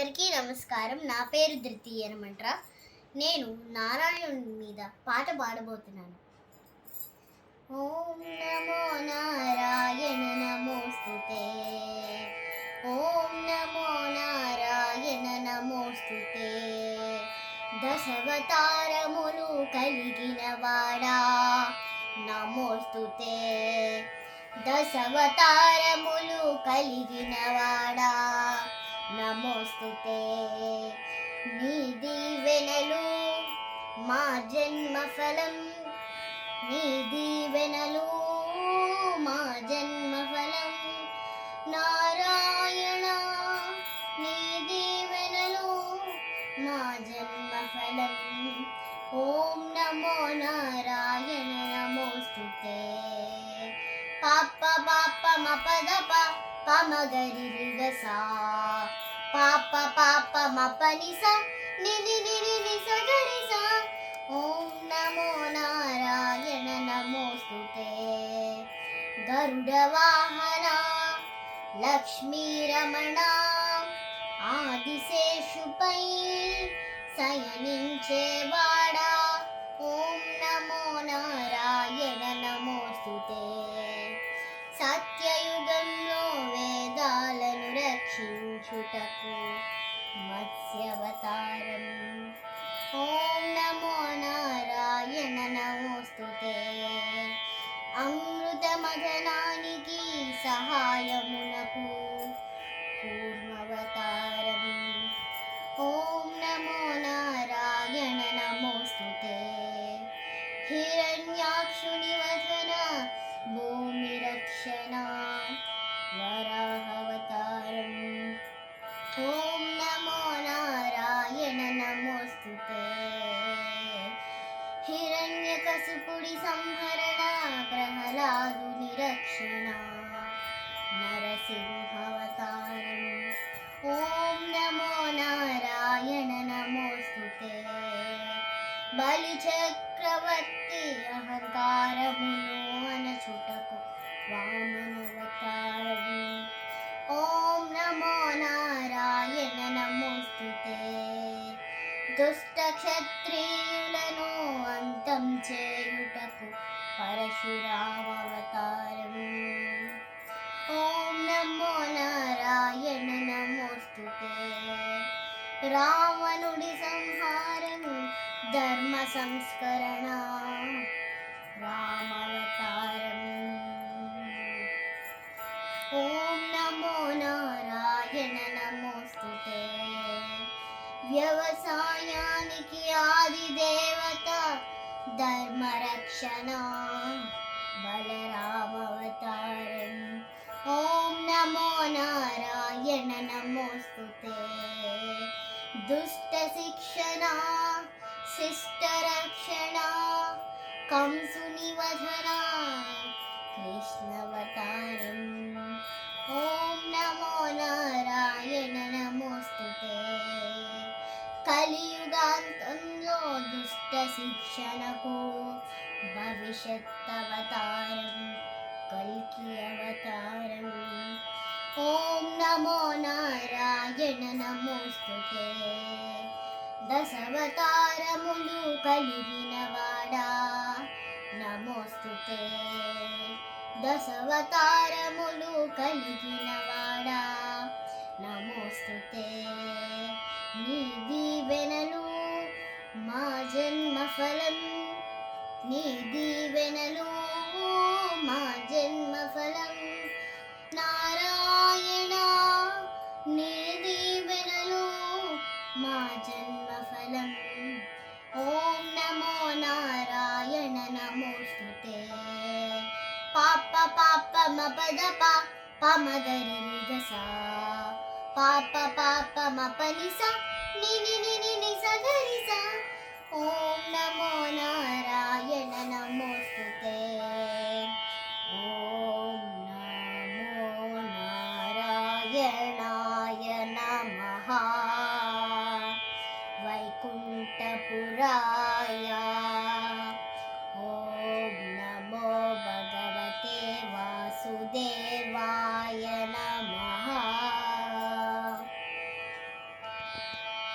అందరికీ నమస్కారం. నా పేరు ధృతి అనమంట్రా. నేను నారాయణుని మీద పాట పాడబోతున్నాను. ఓం నమో నారాయణ నమోస్తుతే, ఓం నమో నారాయణ నమోస్తుతే. దశవతారములు కలిగిన వాడా నమోస్తుతే, దశవతారములు కలిగిన వాడా నమోస్తుతే. నీ దీవెనలు మా జన్మ ఫలం, నీ దీవెనలు మా జన్మ ఫలం. నారాయణ నీ దీవెనలు మా జన్మ ఫలం. ఓం నమో నారాయణ నమోస్తుతే. పాప పాప మపదప పమగరి రిగసా, పాప పాప మపనిస నిని నిని నిస గరిస. ఓం నమో నారాయణ నమోస్తుతే. గరుడ వాహన లక్ష్మీ రమణ, ఆదిశేషుపై శయనించేవాడా. ఓం నమో నారాయణ నమోస్తుతే. సత్యయుగంలో వేదాలను రక్షించుటకు మత్స్యవతారం. ఓం నమో నారాయణ నమోస్తుతే. అమృత మదనానికి సహాయమునకు కూర్మవతారం. ఓం నమో నారాయణ నమోస్తుతే. హిరణ్యాక్షుని వదన భూమి రక్షణ వరాహవతారం. ఓం నమో నారాయణ నమోస్తుతే. హిరణ్యకశిపుడి సంహరణ ప్రహ్లాదుని రక్షణ నరసింహవతారం. ఓం నమో నారాయణ నమోస్తుతే. బలి చక్రవర్తి అహంకారమును అనచుటకు వామనవతారం. ఓం నమో నారాయణ నమోస్తుతే. దుష్ట క్షత్రియులను అంతం చేయుటకు పరశురామవతారం. ఓం నమో నారాయణ నమోస్తుతే. రావణుడి సంహారం ధర్మ సంస్కరణ రామవతారం. ఓం నమో నారాయణ నమోస్తుతే. వ్యవసాయానికి ఆది దేవత ధర్మరక్షణ బలరామవతారం. ఓం నమో నారాయణ నమోస్తుతే. దుష్ట శిక్షణ శిష్ట రక్షణ కంసుని వధన కృష్ణవతారం. ఓం నమో నారాయణ నమోస్తుతే. కలియుగాంతంలో దుష్ట శిక్షణకు భవిష్యత్తవతారం కల్కి అవతారం. ఓం నమో నారాయణ నమోస్తుతే. దశవతారములు కలిగిన వాడా నమోస్తుతే. దశవతారములు కలిగిన వాడా నమోస్తుతే. నీ దీవెనలు మా జన్మ ఫలం, నీ దీవెనలు మా జన్మ ఫలం. నారాయణ నీ దీవెనలు మా జన్మ ఫలం. ఓం నమో నారాయణ నమోస్తుతే. పాప పాప మపదప పమగరి రిగసా, పాప పాప మపనిస నిని నిని నిస గరిస. ఓం నమో నారాయణ నమోస్తుతే. ఓం నమో నారాయణాయ నమః. వైకుంఠపురాయ. ఓం నమో భగవతే వాసుదేవాయ నమః.